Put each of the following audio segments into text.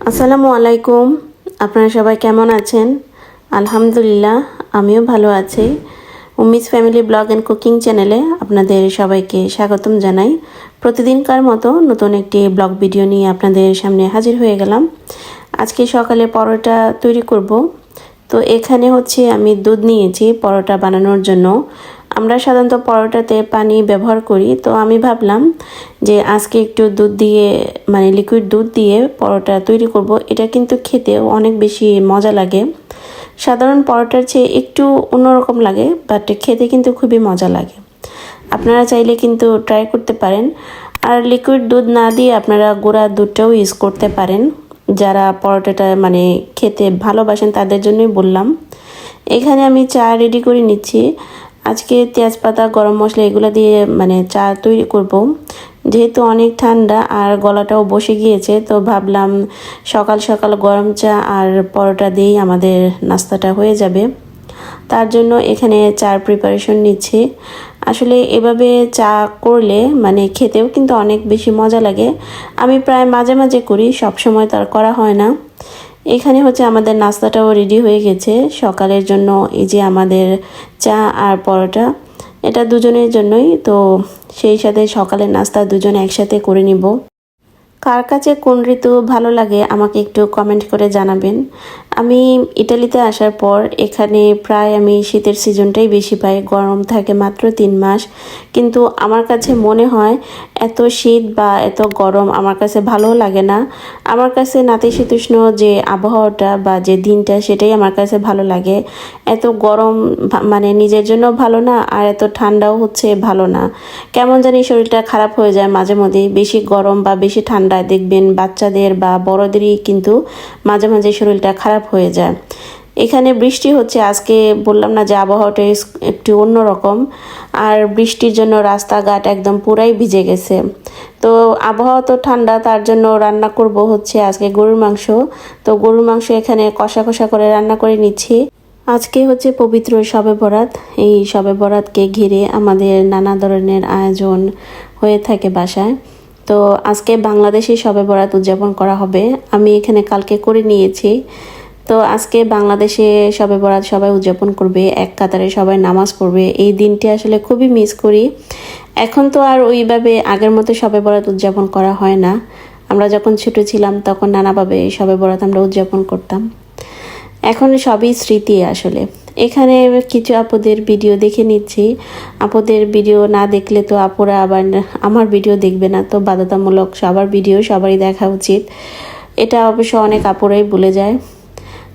আসসালামু আলাইকুম। আপনারা সবাই কেমন আছেন? আলহামদুলিল্লাহ, আমিও ভালো আছি। Ummis family blog and cooking চ্যানেলে আপনাদের সবাইকে স্বাগতম জানাই। প্রতিদিনকার মতো নতুন একটি ব্লগ ভিডিও নিয়ে আপনাদের সামনে হাজির হয়ে গেলাম। আজকে সকালে পরোটা তৈরি করব। তো এখানে হচ্ছে আমি দুধ নিয়েছি পরোটা বানানোর জন্য। আমরা সাধারণত পরোটাতে পানি ব্যবহার করি, তো আমি ভাবলাম যে আজকে একটু দুধ দিয়ে লিকুইড দুধ দিয়ে পরোটা তৈরি করব। এটা কিন্তু খেতেও অনেক বেশি মজা লাগে। সাধারণ পরোটার চেয়ে একটু অন্যরকম লাগে, বাট খেতে কিন্তু খুবই মজা লাগে। আপনারা চাইলে কিন্তু ট্রাই করতে পারেন। আর লিকুইড দুধ না দিয়ে আপনারা গুঁড়া দুধটাও ইউজ করতে পারেন। যারা পরোটাটা খেতে ভালোবাসেন তাদের জন্যই বললাম। এখানে আমি চা রেডি করে নিচ্ছি। আজকে তেজপাতা, গরম মশলা এগুলো দিয়ে চা তৈরি করব। যেহেতু অনেক ঠান্ডা আর গলাটাও বসে গিয়েছে, তো ভাবলাম সকাল সকাল গরম চা আর পরোটা দিয়েই আমাদের নাস্তাটা হয়ে যাবে। তার জন্য এখানে চার প্রিপারেশন নিচ্ছি। আসলে এভাবে চা করলে খেতেও কিন্তু অনেক বেশি মজা লাগে। আমি প্রায় মাঝে মাঝে করি, সব সময় তার করা হয় না। এখানে হচ্ছে আমাদের নাস্তাটাও রেডি হয়ে গেছে সকালের জন্য। এই যে আমাদের চা আর পরোটা, এটা দুজনের জন্যই। তো সেই সাথে সকালের নাস্তা দুজনে একসাথে করে নিব। কার কাছে কোন ঋতু ভালো লাগে আমাকে একটু কমেন্ট করে জানাবেন। আমি ইটালিতে আসার পর এখানে প্রায় আমি শীতের সিজনটাই বেশি পাই। গরম থাকে মাত্র 3 মাস, কিন্তু আমার কাছে মনে হয় এত শীত বা এত গরম আমার কাছে ভালো লাগে না। আমার কাছে নাতিশীতোষ্ণ যে আবহাওয়াটা বা যে দিনটা, সেটাই আমার কাছে ভালো লাগে। এত গরম নিজের জন্য ভালো না, আর এত ঠান্ডাও হচ্ছে ভালো না। কেমন জানি শরীরটা খারাপ হয়ে যায় মাঝে মধ্যে। বেশি গরম বা বেশি ঠান্ডায় দেখবেন বাচ্চাদের বা বড়দেরই কিন্তু মাঝে মাঝে শরীরটা খারাপ হয়ে যায়। এখানে বৃষ্টি হচ্ছে আজকে, বললাম না যে আবহাওয়াটা একটু অন্যরকম। আর বৃষ্টির জন্য রাস্তাঘাট একদম পুরাই ভিজে গেছে। তো আবহাওয়া তো ঠান্ডা, তার জন্য রান্না করব হচ্ছে আজকে গরুর মাংস। তো গরুর মাংস এখানে কষা কষা করে রান্না করে নিচ্ছি। আজকে হচ্ছে পবিত্র শবে বরাত। এই শবে বরাতকে ঘিরে আমাদের নানা ধরনের আয়োজন হয়ে থাকে বাসায়। তো আজকে বাংলাদেশি শবে বরাত উদযাপন করা হবে। আমি এখানে কালকে করে নিয়েছি। তো আজকে বাংলাদেশে শবে বরাত সবাই উদযাপন করবে, এক কাতারে সবাই নামাজ পড়বে। এই দিনটি আসলে খুবই মিস করি। এখন তো আর ওইভাবে আগের মতো শবে বরাত উদযাপন করা হয় না। আমরা যখন ছোট ছিলাম তখন নানাভাবে শবে বরাত আমরা উদযাপন করতাম। এখন সবই স্মৃতি আসলে। এখানে কিছু আপুদের ভিডিও দেখে নিচ্ছি। আপুদের ভিডিও না দেখলে তো আপুরা আবার আমার ভিডিও দেখবে না। তো বাধ্যতামূলক সবার ভিডিও সবারই দেখা উচিত, এটা অবশ্য অনেক আপুরাই ভুলে যায়।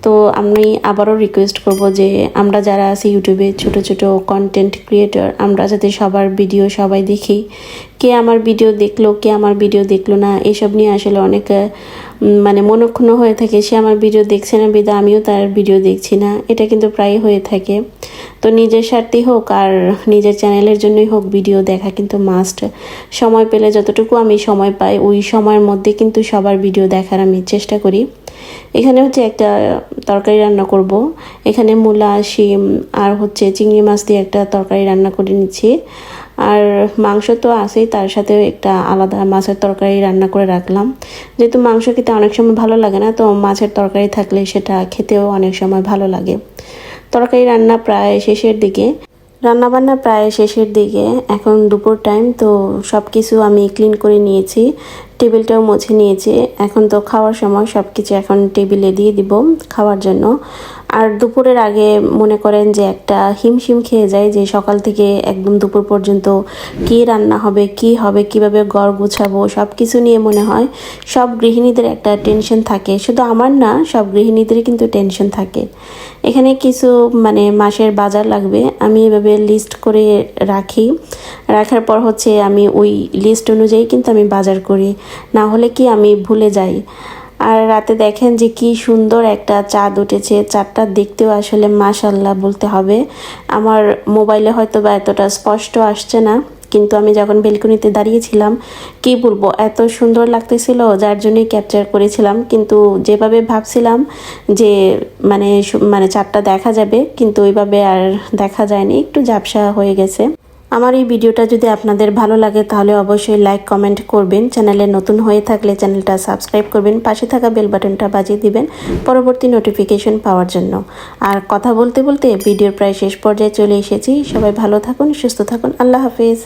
তো আমি আবারও রিকোয়েস্ট করব যে আমরা যারা আছি ইউটিউবে ছোট ছোট কন্টেন্ট ক্রিয়েটর, আমরা যাতে সবার ভিডিও সবাই দেখি। কে আমার ভিডিও দেখলো, কে আমার ভিডিও দেখলো না, এসব নিয়ে আসলে অনেক মনক্ষুণ্ণ হয়ে থাকে। সে আমার ভিডিও দেখছে না বিধা আমিও তার ভিডিও দেখছি না, এটা কিন্তু প্রায় হয়ে থাকে। তো নিজের স্বার্থেই হোক আর নিজের চ্যানেলের জন্যই হোক, ভিডিও দেখা কিন্তু মাস্ট। সময় পেলে যতটুকু আমি সময় পাই ওই সময়ের মধ্যে কিন্তু সবার ভিডিও দেখার আমি চেষ্টা করি। এখানে হচ্ছে একটা তরকারি রান্না করব। এখানে মূলা, শিম আর হচ্ছে চিংড়ি মাছ দিয়ে একটা তরকারি রান্না করে নিচ্ছি। আর মাংস তো আছেই, তার সাথেও একটা আলাদা মাছের তরকারি রান্না করে রাখলাম। যেহেতু মাংস খেতে অনেক সময় ভালো লাগে না, তো মাছের তরকারি থাকলে সেটা খেতেও অনেক সময় ভালো লাগে। তরকারি রান্না প্রায় শেষের দিকে, রান্নাবান্না প্রায় শেষের দিকে। এখন দুপুর টাইম, তো সব কিছু আমি ক্লিন করে নিয়েছি, টেবিলটাও মুছে নিয়েছি। এখন তো খাওয়ার সময় সব কিছু এখন টেবিলে দিয়ে দিব খাওয়ার জন্য। আর দুপুরের আগে মনে করেন যে একটা হিমশিম খেয়ে যায়, যে সকাল থেকে একদম দুপুর পর্যন্ত কী রান্না হবে, কি হবে, কিভাবে ঘর গুছাবো, সব কিছু নিয়ে মনে হয় সব গৃহিণীদের একটা টেনশন থাকে। শুধু আমার না, সব গৃহিণীদেরই কিন্তু টেনশন থাকে। এখানে কিছু মাসের বাজার লাগবে, আমি এভাবে লিস্ট করে রাখি। রাখার পর হচ্ছে আমি ওই লিস্ট অনুযায়ী কিন্তু আমি বাজার করি, না হলে কি আমি ভুলে যাই। আর রাতে দেখেন যে কি সুন্দর একটা চাঁদ উঠেছে। চাঁদটা দেখতেও আসলে মাশাআল্লাহ বলতে হবে। আমার মোবাইলে হয়তো বা এতটা স্পষ্ট আসছে না, কিন্তু আমি যখন বেলকনিতে দাঁড়িয়েছিলাম কি বলবো, এত সুন্দর লাগতেছিল, যার জন্যই ক্যাপচার করেছিলাম। কিন্তু যেভাবে ভাবছিলাম যে চাঁদটা দেখা যাবে, কিন্তু ওইভাবে আর দেখা যায়নি, একটু ঝাপসা হয়ে গেছে। আমার এই ভিডিওটা যদি আপনাদের ভালো লাগে তাহলে অবশ্যই লাইক কমেন্ট করবেন। চ্যানেলে নতুন হয়ে থাকলে চ্যানেলটা সাবস্ক্রাইব করবেন, পাশে থাকা বেল বাটনটা বাজিয়ে দিবেন পরবর্তী নোটিফিকেশন পাওয়ার জন্য। আর কথা বলতে বলতে ভিডিওর প্রায় শেষ পর্যায়ে চলে এসেছি। সবাই ভালো থাকুন, সুস্থ থাকুন, আল্লাহ হাফেজ।